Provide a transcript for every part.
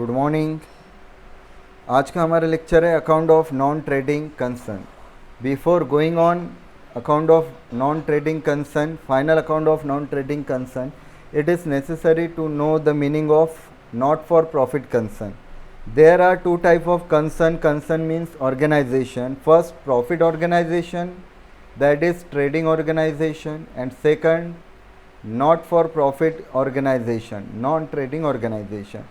Good morning. आज का हमारा लेक्चर है account of non trading concern. Before going on account of non trading concern, final account of non trading concern, it is necessary to know the meaning of not for profit concern. There are two type of concern. Concern means organization. First, profit organization, that is trading organization, and second, not for profit organization, non trading organization.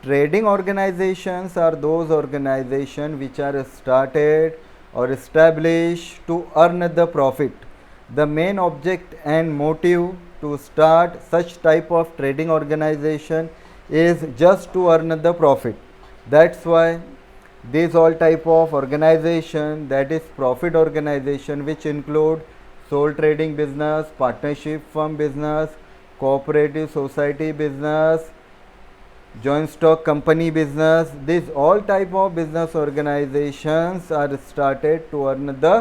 Trading organizations are those organizations which are started or established to earn the profit. The main object and motive to start such type of trading organization is just to earn the profit. That's why these all type of organization, that is profit organization, which include sole trading business, partnership firm business, cooperative society business, joint stock company business, these all type of business organizations are started to earn the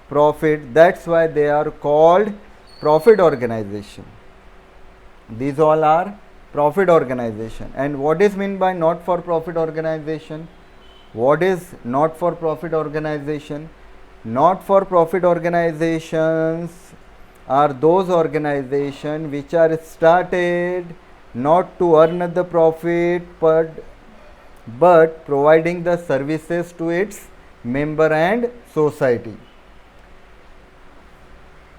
profit. That's why they are called profit organization. These all are profit organization. And what is meant by not for profit organization? What is not for profit organization? Not for profit organizations are those organizations which are started not to earn the profit but providing the services to its member and society.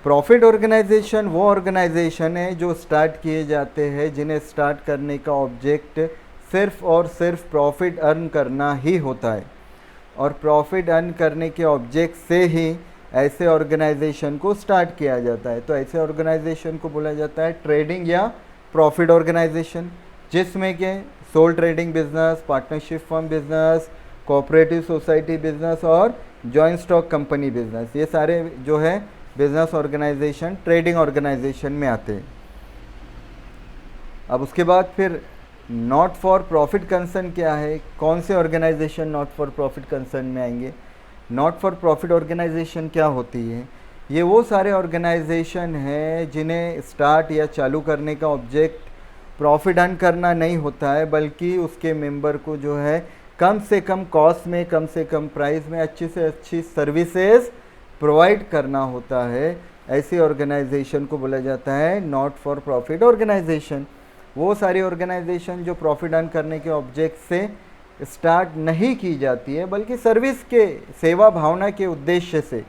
Profit organisation वो organisation है जो start किए जाते हैं जिन्हें start करने का object सिर्फ और सिर्फ प्रॉफिट अर्न करना ही होता है, और प्रॉफिट अर्न करने के ऑब्जेक्ट से ही ऐसे ऑर्गेनाइजेशन को स्टार्ट किया जाता है। तो ऐसे ऑर्गेनाइजेशन को बोला जाता है ट्रेडिंग या प्रॉफिट ऑर्गेनाइजेशन, जिसमें कि sole trading business, partnership firm business, cooperative society business और जॉइंट स्टॉक कंपनी बिजनेस, ये सारे जो है बिजनेस ऑर्गेनाइजेशन ट्रेडिंग ऑर्गेनाइजेशन में आते हैं। अब उसके बाद फिर नॉट फॉर प्रॉफिट कंसर्न क्या है, कौन से organisation not for profit concern में आएंगे। नॉट फॉर प्रॉफिट ऑर्गेनाइजेशन क्या होती है? ये वो सारे ऑर्गेनाइजेशन हैं जिन्हें स्टार्ट या चालू करने का ऑब्जेक्ट प्रॉफिट अर्न करना नहीं होता है, बल्कि उसके मेंबर को जो है कम से कम कॉस्ट में, कम से कम प्राइस में अच्छी से अच्छी सर्विसेज प्रोवाइड करना होता है। ऐसी ऑर्गेनाइजेशन को बोला जाता है नॉट फॉर प्रॉफिट ऑर्गेनाइजेशन। वो सारी ऑर्गेनाइजेशन जो प्रॉफिट अर्न करने के ऑब्जेक्ट से स्टार्ट नहीं की जाती है, बल्कि सर्विस के, सेवा भावना के उद्देश्य से,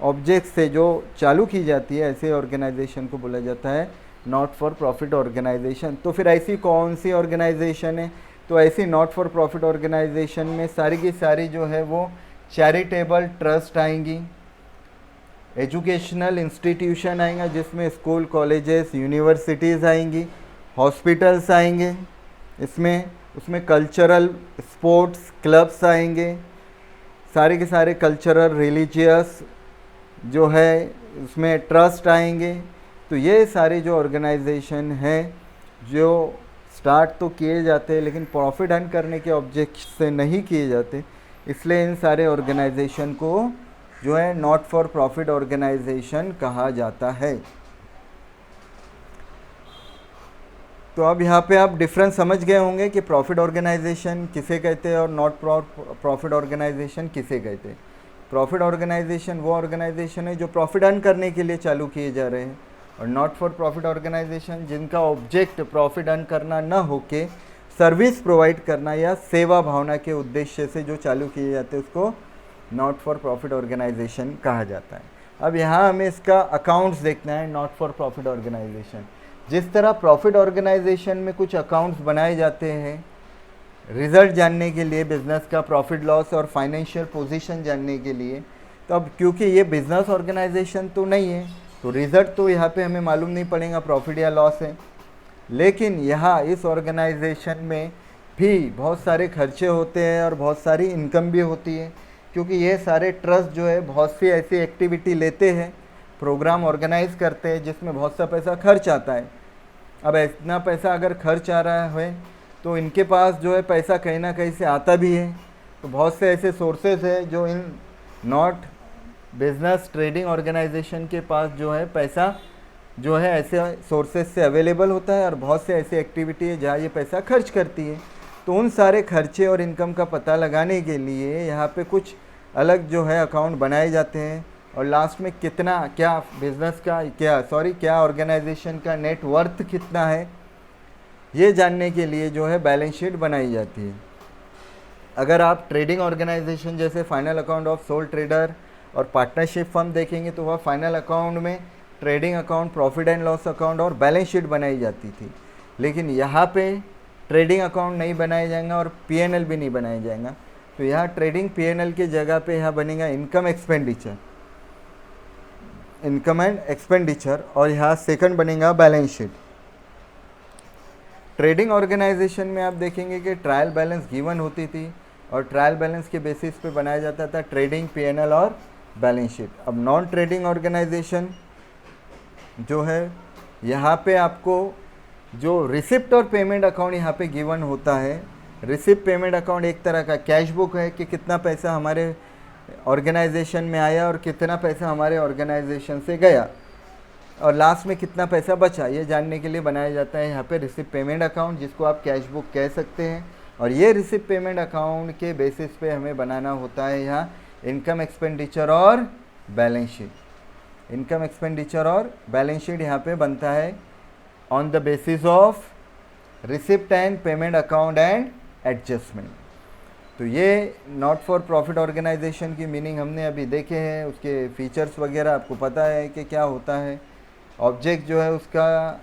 ऑब्जेक्ट से जो चालू की जाती है, ऐसे ऑर्गेनाइजेशन को बोला जाता है नॉट फॉर प्रॉफिट ऑर्गेनाइजेशन। तो फिर ऐसी कौन सी ऑर्गेनाइजेशन है? तो ऐसी नॉट फॉर प्रॉफिट ऑर्गेनाइजेशन में सारी की सारी जो है वो चैरिटेबल ट्रस्ट आएंगी, एजुकेशनल इंस्टीट्यूशन आएंगे जिसमें स्कूल, कॉलेजेस, यूनिवर्सिटीज़ आएंगी, हॉस्पिटल्स आएंगे, उसमें कल्चरल स्पोर्ट्स क्लब्स आएंगे, सारे के सारे कल्चरल रिलीजियस जो है उसमें ट्रस्ट आएंगे। तो ये सारे जो ऑर्गेनाइजेशन हैं जो स्टार्ट तो किए जाते हैं लेकिन प्रॉफिट अर्न करने के ऑब्जेक्ट से नहीं किए जाते, इसलिए इन सारे ऑर्गेनाइजेशन को जो है नॉट फॉर प्रॉफिट ऑर्गेनाइजेशन कहा जाता है। तो अब यहाँ पे आप डिफरेंस समझ गए होंगे कि प्रॉफिट ऑर्गेनाइजेशन किसे कहते हैं और नॉट प्रॉफिट ऑर्गेनाइजेशन किसे कहते हैं। प्रॉफिट ऑर्गेनाइजेशन वो ऑर्गेनाइजेशन है जो प्रॉफिट अर्न करने के लिए चालू किए जा रहे हैं, और नॉट फॉर प्रॉफिट ऑर्गेनाइजेशन जिनका ऑब्जेक्ट प्रॉफिट अर्न करना न होके सर्विस प्रोवाइड करना या सेवा भावना के उद्देश्य से जो चालू किए जाते हैं उसको नॉट फॉर प्रॉफिट ऑर्गेनाइजेशन कहा जाता है। अब यहाँ हमें इसका अकाउंट्स देखना है नॉट फॉर प्रॉफिट ऑर्गेनाइजेशन। जिस तरह प्रॉफिट ऑर्गेनाइजेशन में कुछ अकाउंट्स बनाए जाते हैं रिज़ल्ट जानने के लिए, बिजनेस का प्रॉफिट लॉस और फाइनेंशियल पोजीशन जानने के लिए, तो अब क्योंकि ये बिजनेस ऑर्गेनाइजेशन तो नहीं है तो रिज़ल्ट तो यहाँ पे हमें मालूम नहीं पड़ेगा प्रॉफिट या लॉस है, लेकिन यहाँ इस ऑर्गेनाइजेशन में भी बहुत सारे खर्चे होते हैं और बहुत सारी इनकम भी होती है, क्योंकि ये सारे ट्रस्ट जो है बहुत सी ऐसी एक्टिविटी लेते हैं, प्रोग्राम ऑर्गेनाइज करते हैं जिसमें बहुत सा पैसा खर्च आता है। अब इतना पैसा अगर खर्च आ रहा है तो इनके पास जो है पैसा कहीं ना कहीं से आता भी है। तो बहुत से ऐसे सोर्सेज है जो इन नॉट बिजनेस ट्रेडिंग ऑर्गेनाइजेशन के पास जो है पैसा जो है ऐसे सोर्सेज से अवेलेबल होता है, और बहुत से ऐसी एक्टिविटी है जहाँ ये पैसा खर्च करती है। तो उन सारे खर्चे और इनकम का पता लगाने के लिए यहाँ पे कुछ अलग जो है अकाउंट बनाए जाते हैं, और लास्ट में कितना, क्या बिजनेस का, क्या ऑर्गेनाइजेशन का नेट वर्थ कितना है, ये जानने के लिए जो है बैलेंस शीट बनाई जाती है। अगर आप ट्रेडिंग ऑर्गेनाइजेशन जैसे final account of soul trader और पार्टनरशिप फर्म देखेंगे तो वह फाइनल अकाउंट में trading account, profit and loss account और बैलेंस शीट बनाई जाती थी। लेकिन यहाँ पे ट्रेडिंग अकाउंट नहीं बनाया जाएगा और पीएनएल भी नहीं बनाया जाएगा। तो यहाँ ट्रेडिंग पीएनएल की जगह पे यहाँ बनेगा इनकम एंड एक्सपेंडिचर, और यहाँ सेकंड बनेगा बैलेंस शीट। ट्रेडिंग ऑर्गेनाइजेशन में आप देखेंगे कि ट्रायल बैलेंस गिवन होती थी और ट्रायल बैलेंस के बेसिस पे बनाया जाता था ट्रेडिंग, पीएनएल और बैलेंस शीट। अब नॉन ट्रेडिंग ऑर्गेनाइजेशन जो है, यहाँ पे आपको जो रिसिप्ट और पेमेंट अकाउंट यहाँ पे गिवन होता है। रिसिप्ट पेमेंट अकाउंट एक तरह का कैश बुक है कि कितना पैसा हमारे ऑर्गेनाइजेशन में आया और कितना पैसा हमारे ऑर्गेनाइजेशन से गया, और लास्ट में कितना पैसा बचा, ये जानने के लिए बनाया जाता है यहाँ पे रिसिप्ट पेमेंट अकाउंट, जिसको आप कैश बुक कह सकते हैं। और ये रिसिप्ट पेमेंट अकाउंट के बेसिस पे हमें बनाना होता है यहाँ इनकम एक्सपेंडिचर और बैलेंस शीट। इनकम एक्सपेंडिचर और बैलेंस शीट यहाँ पे बनता है on the basis of receipt and payment account and adjustment. तो ये नॉट फॉर प्रॉफिट ऑर्गेनाइजेशन की मीनिंग हमने अभी देखे हैं, उसके फीचर्स वगैरह आपको पता है कि क्या होता है। ऑब्जेक्ट जो है उसका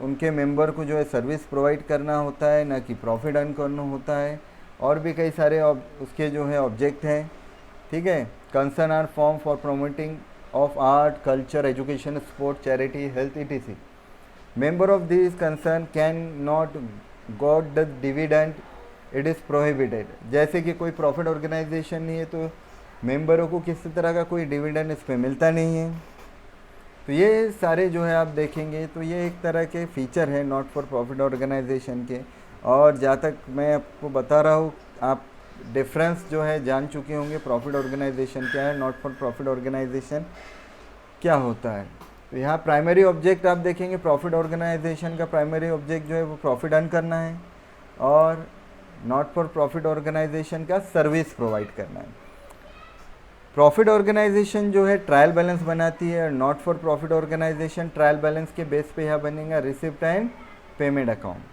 उनके मेंबर को जो है सर्विस प्रोवाइड करना होता है, ना कि प्रॉफिट अर्न करना होता है। और भी कई सारे उसके जो है ऑब्जेक्ट हैं, ठीक है। Concern are form for promoting of art, culture, education, sport, charity, health etc. Member of this concern can not got the dividend, it is prohibited. जैसे कि कोई प्रॉफिट ऑर्गेनाइजेशन नहीं है तो मेंबरों को किसी तरह का कोई डिविडेंड इस पर मिलता नहीं है। तो ये सारे जो है आप देखेंगे तो ये एक तरह के फीचर है नॉट फॉर प्रॉफिट ऑर्गेनाइजेशन के। और जहाँ तक मैं आपको बता रहा हूँ, आप डिफरेंस जो है जान चुके होंगे, प्रॉफिट ऑर्गेनाइजेशन क्या है, नॉट फॉर प्रॉफिट ऑर्गेनाइजेशन क्या होता है। तो यहाँ प्राइमरी ऑब्जेक्ट आप देखेंगे, प्रॉफिट ऑर्गेनाइजेशन का प्राइमरी ऑब्जेक्ट जो है वो प्रॉफिट अर्न करना है, और नॉट फॉर प्रॉफिट ऑर्गेनाइजेशन का सर्विस प्रोवाइड करना है। प्रॉफिट ऑर्गेनाइजेशन जो है ट्रायल बैलेंस बनाती है, और not for profit organisation trial balance के बेस पे यहाँ बनेगा रिसिप्ट एंड पेमेंट अकाउंट।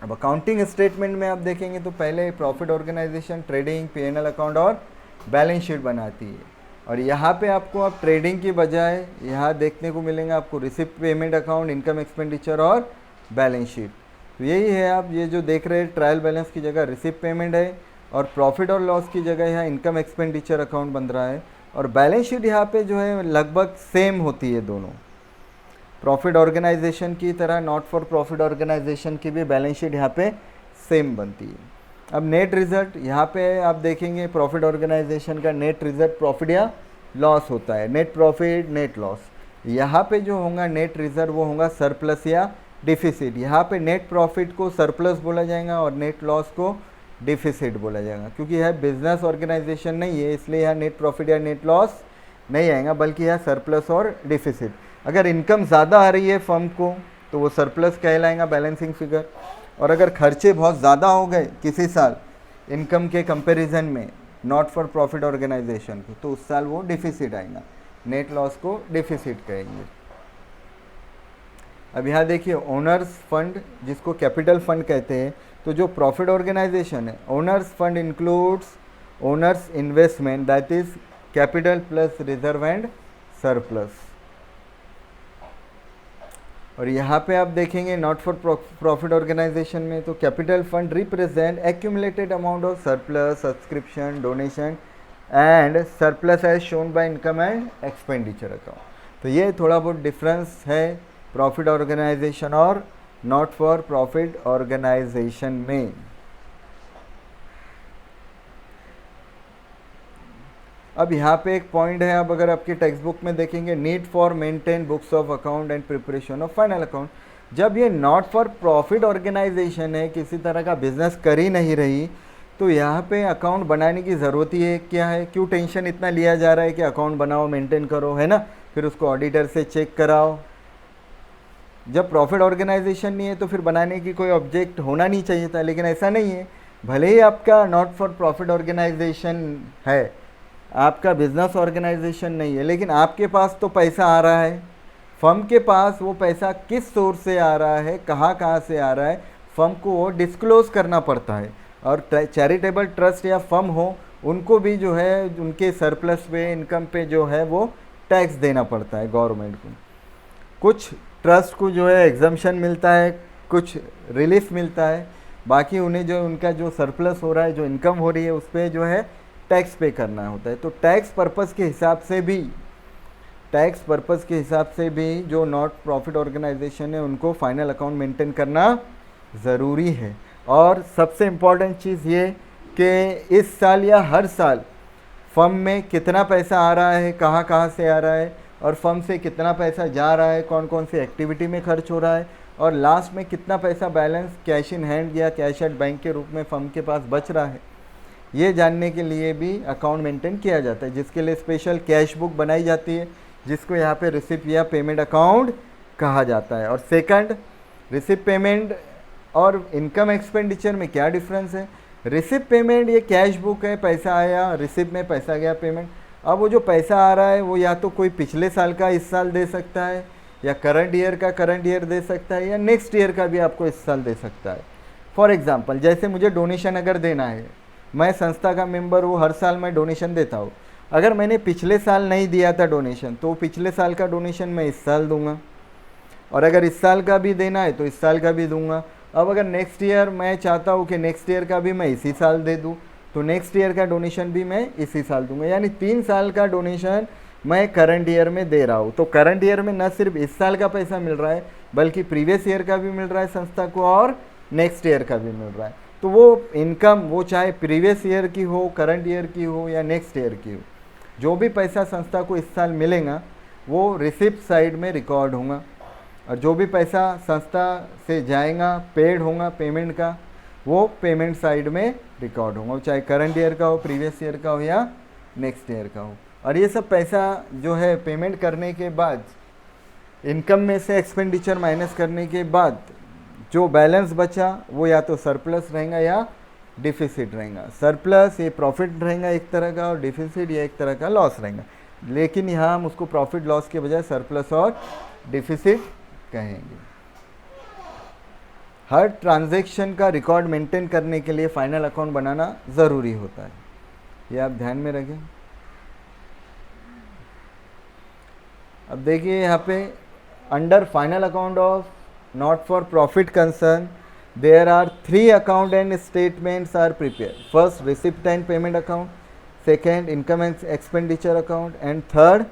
अब अकाउंटिंग स्टेटमेंट में आप देखेंगे तो पहले profit organisation trading, PNL account और बैलेंस शीट बनाती है, और यहाँ पे आपको अब ट्रेडिंग की बजाय यहाँ देखने को मिलेंगे आपको receipt payment account, income expenditure और बैलेंस शीट। तो यही है, आप ये जो देख रहे हैं ट्रायल बैलेंस की जगह रिसिप्ट पेमेंट है, और प्रॉफिट और लॉस की जगह यहाँ इनकम एक्सपेंडिचर अकाउंट बन रहा है, और बैलेंस शीट यहाँ पे जो है लगभग सेम होती है दोनों। प्रॉफिट ऑर्गेनाइजेशन की तरह नॉट फॉर प्रॉफिट ऑर्गेनाइजेशन की भी बैलेंस शीट यहाँ पे सेम बनती है। अब नेट रिजल्ट यहाँ पे आप देखेंगे, प्रॉफिट ऑर्गेनाइजेशन का नेट रिजल्ट प्रॉफिट या लॉस होता है, नेट प्रॉफिट, नेट लॉस। यहाँ पे जो होगा नेट रिजल्ट वो होगा सरप्लस या डिफिसिट। यहाँ पे नेट प्रॉफिट को सरप्लस बोला जाएगा और नेट लॉस को डिफिसिट बोला जाएगा, क्योंकि यह बिजनेस ऑर्गेनाइजेशन नहीं है, इसलिए यहाँ नेट प्रॉफिट या नेट लॉस नहीं आएगा, बल्कि यह सरप्लस और डिफिसिट। अगर इनकम ज़्यादा आ रही है फर्म को तो वो सरप्लस कहलाएगा, बैलेंसिंग फिगर, और अगर खर्चे बहुत ज़्यादा हो गए किसी साल इनकम के कंपैरिजन में नॉट फॉर प्रॉफिट ऑर्गेनाइजेशन को, तो उस साल वो डिफिसिट आएगा, नेट लॉस को डिफिसिट कहेंगे। अब यहाँ देखिए ओनर्स फंड, जिसको कैपिटल फंड कहते हैं, तो जो प्रॉफिट ऑर्गेनाइजेशन है, owner's fund includes owners investment, that is capital plus reserve and surplus. और यहाँ पे आप देखेंगे नॉट फॉर प्रॉफिट ऑर्गेनाइजेशन में तो capital fund represent accumulated amount of surplus, subscription, donation and surplus as shown by income and expenditure account. तो ये थोड़ा बहुत डिफरेंस है प्रॉफिट ऑर्गेनाइजेशन और नॉट फॉर प्रॉफिट ऑर्गेनाइजेशन में। अब यहाँ पे एक पॉइंट है, अब अगर आपके टेक्स्ट बुक में देखेंगे, need for maintain books of account and preparation of final account. जब ये नॉट फॉर प्रॉफिट ऑर्गेनाइजेशन है, किसी तरह का बिजनेस कर ही नहीं रही, तो यहाँ पे अकाउंट बनाने की ज़रूरत ही है क्या है, क्यों टेंशन इतना लिया जा रहा है कि अकाउंट बनाओ, मेंटेन करो, है ना, फिर उसको ऑडिटर से चेक कराओ, जब प्रॉफिट ऑर्गेनाइजेशन नहीं है तो फिर बनाने की कोई ऑब्जेक्ट होना नहीं चाहिए था, लेकिन ऐसा नहीं है। भले ही आपका नॉट फॉर प्रॉफिट ऑर्गेनाइजेशन है, आपका बिजनेस ऑर्गेनाइजेशन नहीं है, लेकिन आपके पास तो पैसा आ रहा है। फर्म के पास वो पैसा किस सोर्स से आ रहा है, कहाँ कहाँ से आ रहा है, फर्म को वो डिस्क्लोज करना पड़ता है। और चैरिटेबल ट्रस्ट या फर्म हो, उनको भी जो है उनके सरप्लस पे, इनकम पे जो है वो टैक्स देना पड़ता है गवर्नमेंट को। कुछ ट्रस्ट को जो है एग्जम्पशन मिलता है, कुछ रिलीफ मिलता है, बाकी उन्हें जो उनका जो सरप्लस हो रहा है, जो इनकम हो रही है, उस पर जो है टैक्स पे करना होता है। तो टैक्स पर्पस के हिसाब से भी जो नॉट प्रॉफिट ऑर्गेनाइजेशन है उनको फाइनल अकाउंट मेंटेन करना ज़रूरी है। और सबसे इम्पॉर्टेंट चीज़ ये कि इस साल या हर साल फर्म में कितना पैसा आ रहा है, कहाँ कहाँ से आ रहा है, और फर्म से कितना पैसा जा रहा है, कौन कौन सी एक्टिविटी में खर्च हो रहा है, और लास्ट में कितना पैसा बैलेंस कैश इन हैंड या कैश एट बैंक के रूप में फर्म के पास बच रहा है, ये जानने के लिए भी अकाउंट मेंटेन किया जाता है, जिसके लिए स्पेशल कैश बुक बनाई जाती है, जिसको यहाँ पे रिसिप्ट या पेमेंट अकाउंट कहा जाता है। और सेकंड, रिसिप्ट पेमेंट और इनकम एक्सपेंडिचर में क्या डिफरेंस है? रिसिप्ट पेमेंट ये कैश बुक है, पैसा आया, रिसिप्ट में पैसा गया पेमेंट। अब वो जो पैसा आ रहा है वो या तो कोई पिछले साल का इस साल दे सकता है, या करंट ईयर का करंट ईयर दे सकता है, या नेक्स्ट ईयर का भी आपको इस साल दे सकता है। फॉर एग्जांपल, जैसे मुझे डोनेशन अगर देना है, मैं संस्था का मेंबर हूँ, हर साल मैं डोनेशन देता हूँ। अगर मैंने पिछले साल नहीं दिया था डोनेशन, तो पिछले साल का डोनेशन मैं इस साल दूंगा, और अगर इस साल का भी देना है तो इस साल का भी दूंगा। अब अगर नेक्स्ट ईयर मैं चाहता हूँ कि नेक्स्ट ईयर का भी मैं इसी साल दे दूँ, तो नेक्स्ट ईयर का डोनेशन भी मैं इसी साल दूंगा। यानी 3 साल का डोनेशन मैं करंट ईयर में दे रहा हूँ। तो करंट ईयर में न सिर्फ इस साल का पैसा मिल रहा है, बल्कि प्रीवियस ईयर का भी मिल रहा है संस्था को, और नेक्स्ट ईयर का भी मिल रहा है। तो वो इनकम, वो चाहे प्रीवियस ईयर की हो, करंट ईयर की हो, या नेक्स्ट ईयर की हो, जो भी पैसा संस्था को इस साल मिलेगा वो रिसिप्ट साइड में रिकॉर्ड होगा, और जो भी पैसा संस्था से जाएगा, पेड होगा पेमेंट का, वो पेमेंट साइड में रिकॉर्ड होगा, चाहे करंट ईयर का हो, प्रीवियस ईयर का हो, या नेक्स्ट ईयर का हो। और ये सब पैसा जो है पेमेंट करने के बाद, इनकम में से एक्सपेंडिचर माइनस करने के बाद जो बैलेंस बचा वो या तो सरप्लस रहेगा या डिफिसिट रहेगा। सरप्लस ये प्रॉफिट रहेगा एक तरह का, और डिफिसिट ये एक तरह का लॉस रहेगा। लेकिन यहाँ हम उसको प्रॉफिट लॉस के बजाय सरप्लस और डिफिसिट कहेंगे। हर ट्रांजैक्शन का रिकॉर्ड मेंटेन करने के लिए फाइनल अकाउंट बनाना ज़रूरी होता है, ये आप ध्यान में रखें। अब देखिए यहाँ पे under final account of not for profit concern there are 3 account and statements are prepare. First, receipt and payment account, second, income and expenditure account, and third,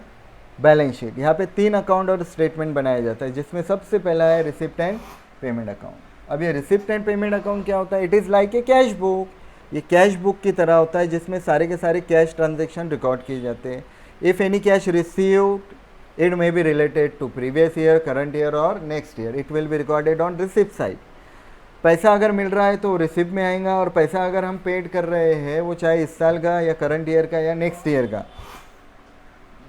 balance sheet. यहाँ पे 3 अकाउंट और स्टेटमेंट बनाया जाता है, जिसमें सबसे पहला है रिसिप्ट एंड पेमेंट अकाउंट। अब ये रिसिप्ट एंड पेमेंट अकाउंट क्या होता है? It is like a cash book. ये कैश बुक की तरह होता है, जिसमें सारे के सारे कैश ट्रांजेक्शन रिकॉर्ड किए जाते हैं। If any cash received, it may be related to previous year, current year or next year, it will be recorded on receipt side। पैसा अगर मिल रहा है तो रिसिप्ट में आएगा, और पैसा अगर हम पेड कर रहे हैं, वो चाहे इस साल का या करंट ईयर का या नेक्स्ट ईयर का,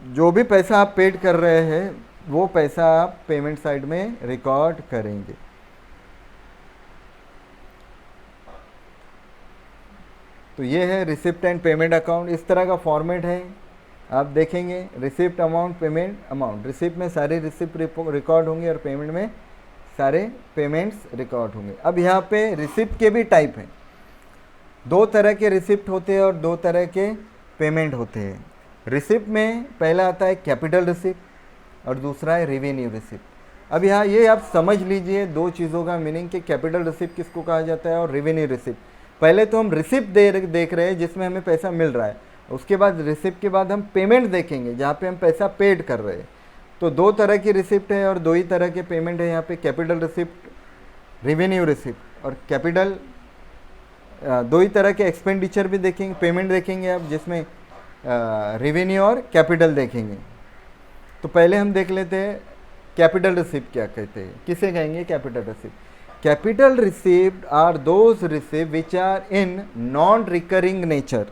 जो भी पैसा आप पेड कर रहे हैं वो पैसा आप पेमेंट साइड में रिकॉर्ड करेंगे। तो ये है रिसिप्ट एंड पेमेंट अकाउंट। इस तरह का फॉर्मेट है, आप देखेंगे receipt amount, payment amount. Receipt में सारे रिसिप्ट रिकॉर्ड होंगे, और पेमेंट में सारे पेमेंट्स रिकॉर्ड होंगे। अब यहाँ पे रिसिप्ट के भी टाइप हैं। 2 तरह के रिसिप्ट होते हैं और 2 तरह के पेमेंट होते हैं। रिसिप्ट में पहला आता है कैपिटल रिसिप्ट, और दूसरा है रेवेन्यू रिसिप्ट। अब यहाँ ये आप समझ लीजिए 2 चीज़ों का मीनिंग, कि कैपिटल रिसिप्ट किसको कहा जाता है और रेवेन्यू रिसिप्ट। पहले तो हम रिसिप्ट देख रहे हैं जिसमें हमें पैसा मिल रहा है, उसके बाद रिसिप्ट के बाद हम पेमेंट देखेंगे जहाँ पे हम पैसा पेड कर रहे हैं। तो 2 तरह की रिसिप्ट है और 2 ही तरह के पेमेंट है यहाँ पे, कैपिटल रिसिप्ट, रेवेन्यू रिसिप्ट। और कैपिटल 2 ही तरह के एक्सपेंडिचर भी देखेंगे, पेमेंट देखेंगे आप, जिसमें रेवेन्यू और कैपिटल देखेंगे। तो पहले हम देख लेते हैं कैपिटल रिसिप्ट क्या कहते हैं, किसे कहेंगे capital receipt. Capital receipt are those receipt which are in non recurring nature,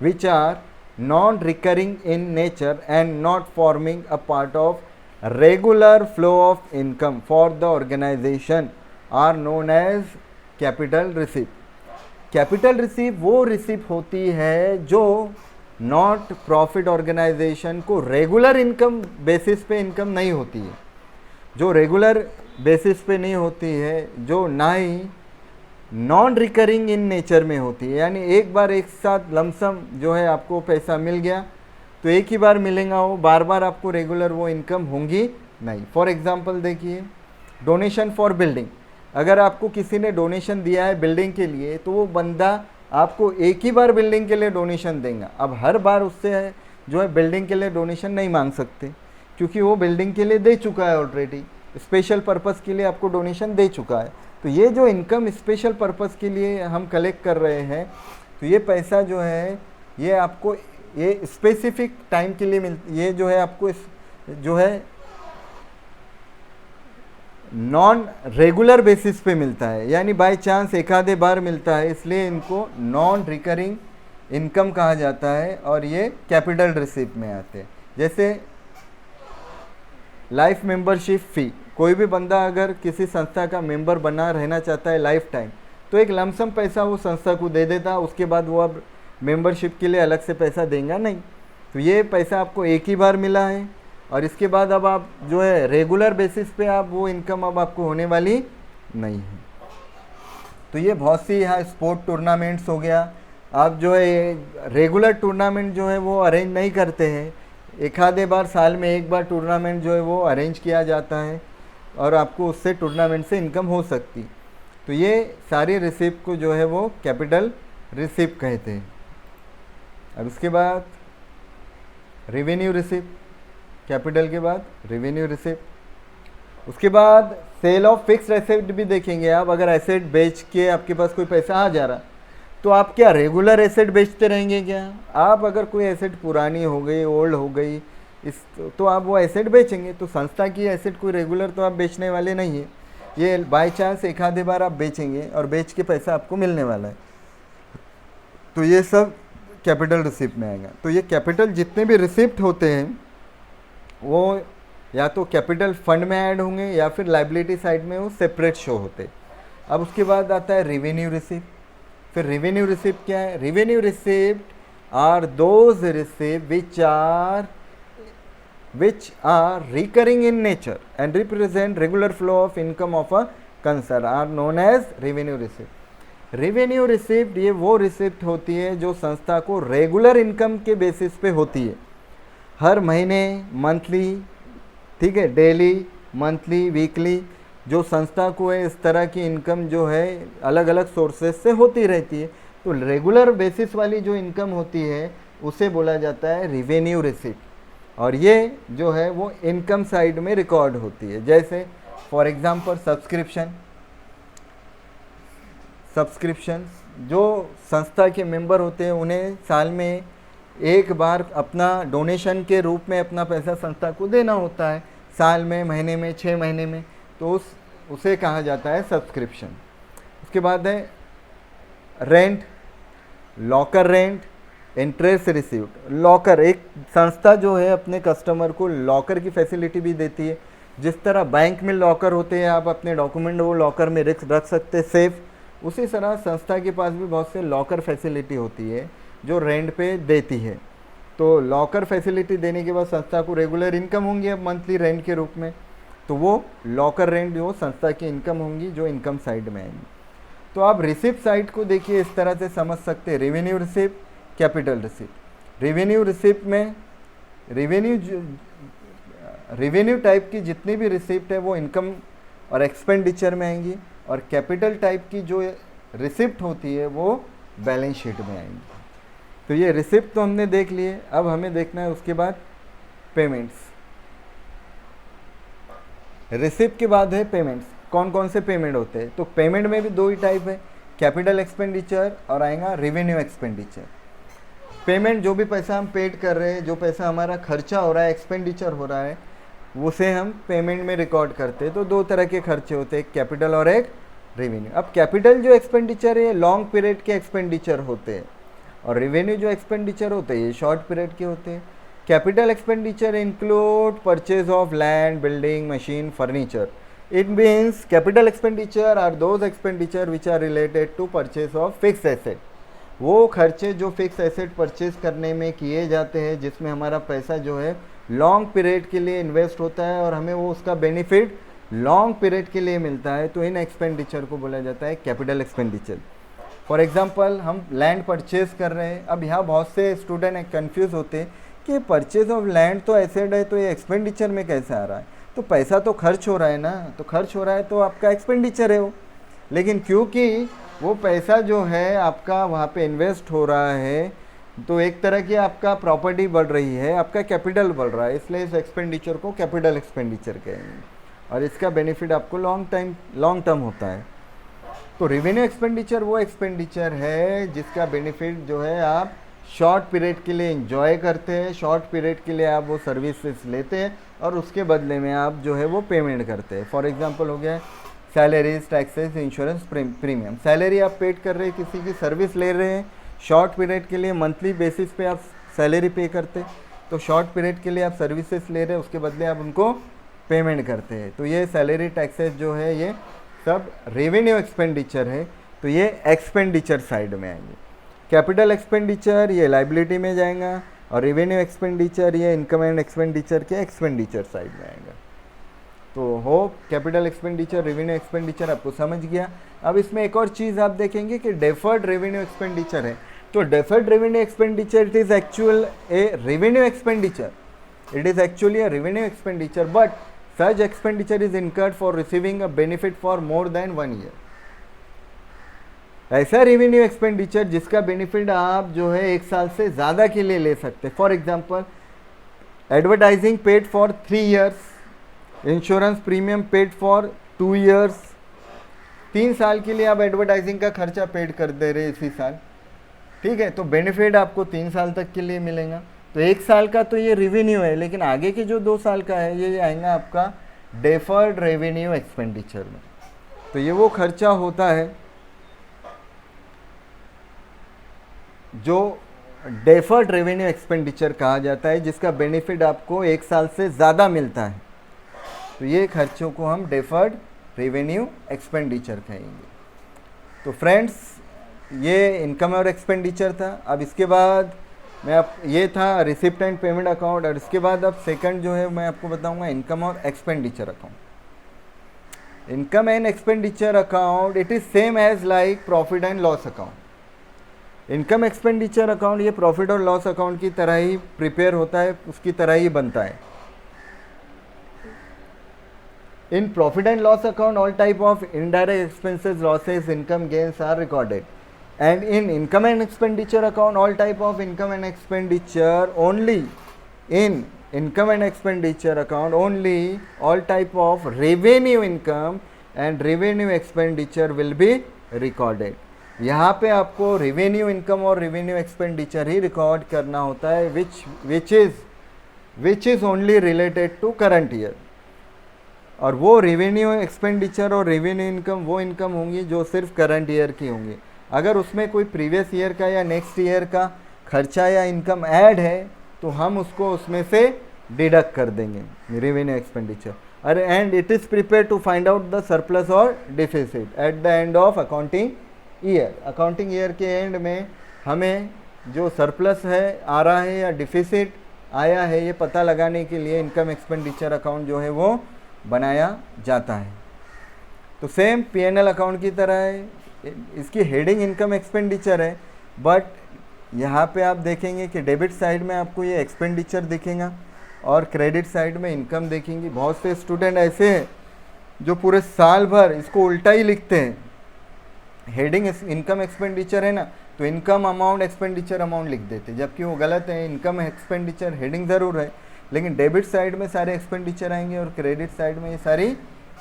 which are non-recurring in nature and not forming a part of regular flow of income for the organisation are known as capital receipt. Capital receipt वो receipt होती है जो not profit organisation को regular income basis पे income नहीं होती है, जो रेगुलर बेसिस पे नहीं होती है, जो ना ही नॉन रिकरिंग इन नेचर में होती है। यानी एक बार एक साथ लमसम जो है आपको पैसा मिल गया तो एक ही बार मिलेगा, वो बार बार आपको रेगुलर वो इनकम होंगी नहीं। फॉर एग्जांपल देखिए, डोनेशन फॉर बिल्डिंग, अगर आपको किसी ने डोनेशन दिया है बिल्डिंग के लिए तो वो बंदा आपको एक ही बार बिल्डिंग के लिए डोनेशन देगा। अब हर बार उससे जो है बिल्डिंग के लिए डोनेशन नहीं मांग सकते, क्योंकि वो बिल्डिंग के लिए दे चुका है ऑलरेडी, स्पेशल पर्पस के लिए आपको डोनेशन दे चुका है। तो ये जो इनकम स्पेशल पर्पस के लिए हम कलेक्ट कर रहे हैं, तो ये पैसा जो है ये आपको ये स्पेसिफिक टाइम के लिए ये जो है आपको जो है नॉन रेगुलर बेसिस पे मिलता है, यानी बाय चांस एक आधे बार मिलता है, इसलिए इनको नॉन रिकरिंग इनकम कहा जाता है और ये कैपिटल रिसिप्ट में आते हैं। जैसे लाइफ मेंबरशिप फ़ी, कोई भी बंदा अगर किसी संस्था का मेंबर बना रहना चाहता है लाइफ टाइम, तो एक लमसम पैसा वो संस्था को दे देता, उसके बाद वो अब मेंबरशिप के लिए अलग से पैसा देगा नहीं। तो ये पैसा आपको एक ही बार मिला है और इसके बाद अब आप जो है रेगुलर बेसिस पे आप वो इनकम अब आपको होने वाली नहीं है। तो ये बहुत सी यहाँ स्पोर्ट टूर्नामेंट्स हो गया, आप जो है रेगुलर टूर्नामेंट जो है वो अरेंज नहीं करते हैं, एक आधे बार साल में एक बार टूर्नामेंट जो है वो अरेंज किया जाता है और आपको उससे टूर्नामेंट से इनकम हो सकती। तो ये सारी रिसिप्ट को जो है वो कैपिटल रिसिप्ट कहते हैं। अब इसके बाद रेवेन्यू रिसिप्ट, कैपिटल के बाद रेवेन्यू रिसिप्ट। उसके बाद सेल ऑफ फिक्स्ड एसेट भी देखेंगे आप। अगर एसेट बेच के आपके पास कोई पैसा आ जा रहा, तो आप क्या रेगुलर एसेट बेचते रहेंगे क्या? आप अगर कोई एसेट पुरानी हो गई, ओल्ड हो गई, तो आप वो एसेट बेचेंगे। तो संस्था की एसेट कोई रेगुलर तो आप बेचने वाले नहीं है, ये बाय चांस एक आधे बार आप बेचेंगे और बेच के पैसा आपको मिलने वाला है। तो ये सब कैपिटल रिसिप्ट में आएगा। तो ये कैपिटल जितने भी रिसिप्ट होते हैं वो या तो कैपिटल फंड में ऐड होंगे या फिर लाइबिलिटी साइड में वो सेपरेट शो होते। अब उसके बाद आता है रेवेन्यू रिसिप्ट। फिर रेवेन्यू रिसिप्ट क्या है? Revenue receipt are those receipt which are recurring in nature and represent regular flow of income of a concern are known as revenue receipt. Revenue receipt ये वो रिसिप्ट होती है जो संस्था को रेगुलर इनकम के बेसिस पे होती है, हर महीने, मंथली, ठीक है, डेली, मंथली, वीकली, जो संस्था को है इस तरह की इनकम जो है अलग अलग सोर्सेस से होती रहती है। तो रेगुलर बेसिस वाली जो इनकम होती है उसे बोला जाता है रेवेन्यू रिसिप्ट और ये जो है वो इनकम साइड में रिकॉर्ड होती है। जैसे फॉर एग्जांपल सब्सक्रिप्शन जो संस्था के मेंबर होते हैं उन्हें साल में एक बार अपना डोनेशन के रूप में अपना पैसा संस्था को देना होता है, साल में, महीने में, 6 महीने में, तो उसे कहा जाता है सब्सक्रिप्शन। उसके बाद है rent, locker rent, interest received. Locker, एक संस्था जो है अपने कस्टमर को लॉकर की फैसिलिटी भी देती है। जिस तरह बैंक में लॉकर होते हैं, आप अपने डॉक्यूमेंट वो लॉकर में रख सकते हैं सेफ, उसी तरह संस्था के पास भी बहुत से लॉकर फैसिलिटी होती है जो रेंट पे देती है। तो लॉकर फैसिलिटी देने के बाद संस्था को रेगुलर इनकम होंगी अब मंथली रेंट के रूप में, तो वो लॉकर रेंट जो संस्था की इनकम होंगी जो इनकम साइड में आएंगी। तो आप रिसिप्ट साइड को देखिए इस तरह से समझ सकते हैं, revenue receipt, capital receipt. Revenue receipt में रेवेन्यू टाइप की जितनी भी रिसिप्ट है वो इनकम और एक्सपेंडिचर में आएंगी और कैपिटल टाइप की जो रिसिप्ट होती है वो बैलेंस शीट में आएंगी। तो ये रिसिप्ट तो हमने देख लिए, अब हमें देखना है उसके बाद पेमेंट्स। रिसिप्ट के बाद है पेमेंट्स। कौन कौन से पेमेंट होते हैं? तो पेमेंट में भी 2 ही टाइप है, कैपिटल एक्सपेंडिचर और आएगा रेवेन्यू एक्सपेंडिचर। पेमेंट जो भी पैसा हम पेड कर रहे हैं, जो पैसा हमारा खर्चा हो रहा है, एक्सपेंडिचर हो रहा है, उसे हम पेमेंट में रिकॉर्ड करते हैं। तो 2 तरह के खर्चे होते हैं, एक कैपिटल और एक रेवेन्यू। अब कैपिटल जो एक्सपेंडिचर है लॉन्ग पीरियड के एक्सपेंडिचर होते हैं और रेवेन्यू जो एक्सपेंडिचर होते हैं ये शॉर्ट पीरियड के होते हैं। Capital expenditure include purchase of land, building, machine, furniture. It means capital expenditure are those expenditure which are related to purchase of fixed asset. वो खर्चे जो फिक्स एसेट परचेज करने में किए जाते हैं, जिसमें हमारा पैसा जो है लॉन्ग पीरियड के लिए इन्वेस्ट होता है और हमें वो उसका बेनिफिट लॉन्ग पीरियड के लिए मिलता है, तो इन एक्सपेंडिचर को बोला जाता है कैपिटल एक्सपेंडिचर. फॉर एग्जांपल हम लैंड परचेज कर रहे हैं. अब यहाँ बहुत से स्टूडेंट कंफ्यूज होते हैं कि परचेज ऑफ लैंड तो एसेट है, तो ये एक्सपेंडिचर में कैसे आ रहा है. तो पैसा तो खर्च हो रहा है ना, तो खर्च हो रहा है तो आपका एक्सपेंडिचर है वो. लेकिन क्योंकि वो पैसा जो है आपका वहाँ पे इन्वेस्ट हो रहा है, तो एक तरह की आपका प्रॉपर्टी बढ़ रही है, आपका कैपिटल बढ़ रहा है, इसलिए इस एक्सपेंडिचर को कैपिटल एक्सपेंडिचर कहेंगे और इसका बेनिफिट आपको लॉन्ग टर्म होता है. तो रेवेन्यू एक्सपेंडिचर वो एक्सपेंडिचर है जिसका बेनिफिट जो है आप शॉर्ट पीरियड के लिए एंजॉय करते हैं, शॉर्ट पीरियड के लिए आप वो सर्विसेज लेते हैं और उसके बदले में आप जो है वो पेमेंट करते हैं. फॉर एग्जांपल हो गया salaries, taxes, insurance, premium. Salary आप पेड कर रहे हैं, किसी की सर्विस ले रहे हैं शॉर्ट पीरियड के लिए, मंथली बेसिस पे आप सैलरी पे करते हैं, तो शॉर्ट पीरियड के लिए आप सर्विसेज ले रहे हैं, उसके बदले आप उनको पेमेंट करते हैं. तो ये सैलरी, टैक्सेस जो है ये सब रेवेन्यू एक्सपेंडिचर है, तो ये एक्सपेंडिचर साइड में आएंगे. कैपिटल एक्सपेंडिचर ये लाइबिलिटी में जाएगा और रेवेन्यू एक्सपेंडिचर ये इनकम एंड एक्सपेंडिचर के एक्सपेंडिचर साइड में आएगा. तो hope capital expenditure, revenue expenditure आपको समझ गया. अब इसमें एक और चीज़ आप देखेंगे कि डेफर्ड रेवेन्यू एक्सपेंडिचर है. तो deferred revenue expenditure it is actual a revenue expenditure, it is actually a revenue expenditure, but such expenditure is incurred for receiving a benefit for more than 1 year. ऐसा revenue expenditure जिसका benefit आप जो है 1 साल से ज़्यादा के लिए ले सकते हैं. For example advertising paid for 3 years, insurance premium paid for 2 years. 3 साल के लिए आप एडवर्टाइजिंग का खर्चा पेड कर दे रहे इसी साल, ठीक है, तो बेनिफिट आपको 3 साल तक के लिए मिलेगा. तो 1 साल का तो ये रेवेन्यू है, लेकिन आगे के जो 2 साल का है ये आएगा आपका डेफर्ड रेवेन्यू एक्सपेंडिचर में. तो ये वो खर्चा होता है जो डेफर्ड रेवेन्यू एक्सपेंडिचर कहा जाता है, जिसका बेनिफिट आपको 1 साल से ज़्यादा मिलता है. तो ये खर्चों को हम डेफर्ड रेवेन्यू एक्सपेंडिचर कहेंगे. तो फ्रेंड्स ये इनकम और एक्सपेंडिचर था. अब इसके बाद ये था रिसिप्ट एंड पेमेंट अकाउंट, और इसके बाद अब सेकंड जो है मैं आपको बताऊंगा इनकम और expenditure account. Income and expenditure account it is same as like profit and loss account. Income expenditure account ये प्रॉफिट और लॉस अकाउंट की तरह ही प्रिपेयर होता है, उसकी तरह ही बनता है. In profit and loss account all type of indirect expenses, losses, income, gains are recorded. And in income and expenditure account, all type of income and expenditure only in income and expenditure account only all type of revenue income and revenue expenditure will be recorded. यहाँ पे आपको revenue income और revenue expenditure ही record करना होता है which is only related to current year. और वो revenue expenditure और revenue income वो income होंगी जो सिर्फ current year की होंगी. अगर उसमें कोई प्रीवियस ईयर का या नेक्स्ट ईयर का खर्चा या इनकम ऐड है तो हम उसको उसमें से डिडक्ट कर देंगे रेवेन्यू एक्सपेंडिचर. अरे and it is prepare to find out the surplus और deficit at the end of accounting year. Accounting year के एंड में हमें जो सरप्लस है आ रहा है या डिफिसिट आया है ये पता लगाने के लिए इनकम एक्सपेंडिचर अकाउंट जो है वो बनाया जाता है. तो सेम P&L अकाउंट की तरह है. इसकी हेडिंग इनकम एक्सपेंडिचर है, बट यहाँ पे आप देखेंगे कि डेबिट साइड में आपको ये एक्सपेंडिचर दिखेगा और क्रेडिट साइड में इनकम देखेंगे. बहुत से स्टूडेंट ऐसे हैं जो पूरे साल भर इसको उल्टा ही लिखते हैं. हेडिंग इनकम एक्सपेंडिचर है ना, तो इनकम अमाउंट एक्सपेंडिचर अमाउंट लिख देते हैं, जबकि वो गलत है. इनकम एक्सपेंडिचर हेडिंग ज़रूर है, लेकिन डेबिट साइड में सारे एक्सपेंडिचर आएंगे और क्रेडिट साइड में ये सारी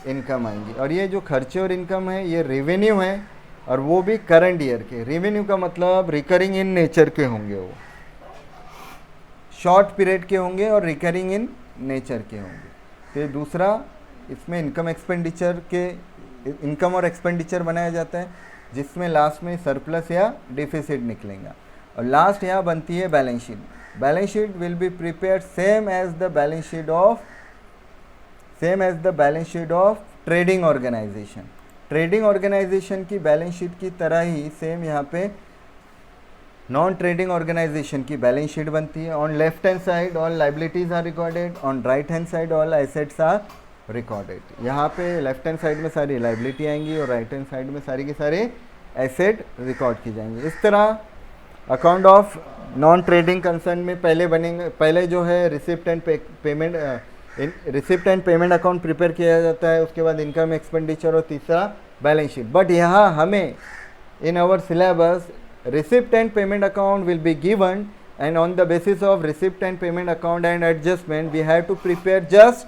इनकम आएंगी. और ये जो खर्चे और इनकम है ये रेवेन्यू है, और वो भी करंट ईयर के. रेवेन्यू का मतलब रिकरिंग इन नेचर के होंगे, वो शॉर्ट पीरियड के होंगे और रिकरिंग इन नेचर के होंगे. तो दूसरा इसमें इनकम एक्सपेंडिचर के इनकम और एक्सपेंडिचर बनाया जाता है जिसमें लास्ट में सरप्लस या डिफिसिट निकलेगा. और लास्ट यहाँ बनती है balance sheet. Balance sheet will be prepared same as the balance sheet of trading organisation. Trading organisation की बैलेंस शीट की तरह ही सेम यहाँ पे नॉन ट्रेडिंग ऑर्गेनाइजेशन की बैलेंस शीट बनती है। On left hand side all liabilities are recorded, on right hand side all assets are recorded. यहाँ पे लेफ्ट हैंड साइड में सारी लाइबिलिटी आएंगी और राइट हैंड साइड में सारी की सारी एसेट रिकॉर्ड की जाएंगी। इस तरह account of non trading concern में पहले जो है receipt and payment account prepare किया जाता है, उसके बाद इनकम एक्सपेंडिचर और तीसरा बैलेंस शीट। बट यहाँ हमें in our syllabus receipt and payment account will be given, and on the basis of receipt and payment account and adjustment we have to prepare just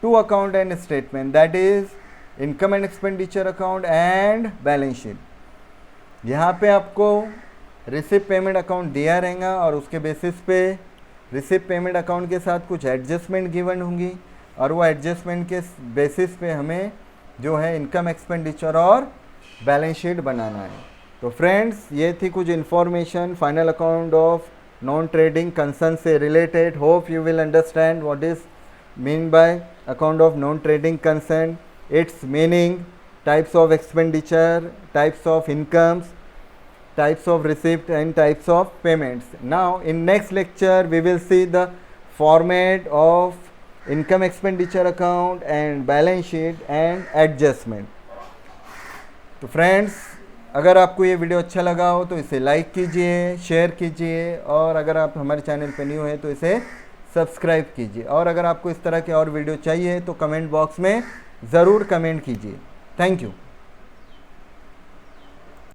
two account and statement, that is income and expenditure account and balance sheet। यहाँ पे आपको receipt payment account दिया रहेगा और उसके basis पे receipt payment account के साथ कुछ एडजस्टमेंट गिवन होंगी और वो एडजस्टमेंट के बेसिस पे हमें जो है इनकम एक्सपेंडिचर और बैलेंस शीट बनाना है। तो फ्रेंड्स ये थी कुछ information final account of non trading concern से related. Hope you will understand what is mean by account of non trading concern, its meaning, types of expenditure, types of incomes, types of receipt and types of payments. Now in next lecture we will see the format of income expenditure account and balance sheet and adjustment. तो friends अगर आपको ये video अच्छा लगा हो तो इसे like कीजिए, शेयर कीजिए और अगर आप हमारे चैनल पर न्यू हैं तो इसे सब्सक्राइब कीजिए। और अगर आपको इस तरह के और वीडियो चाहिए तो कमेंट बॉक्स में ज़रूर कमेंट कीजिए। Thank you.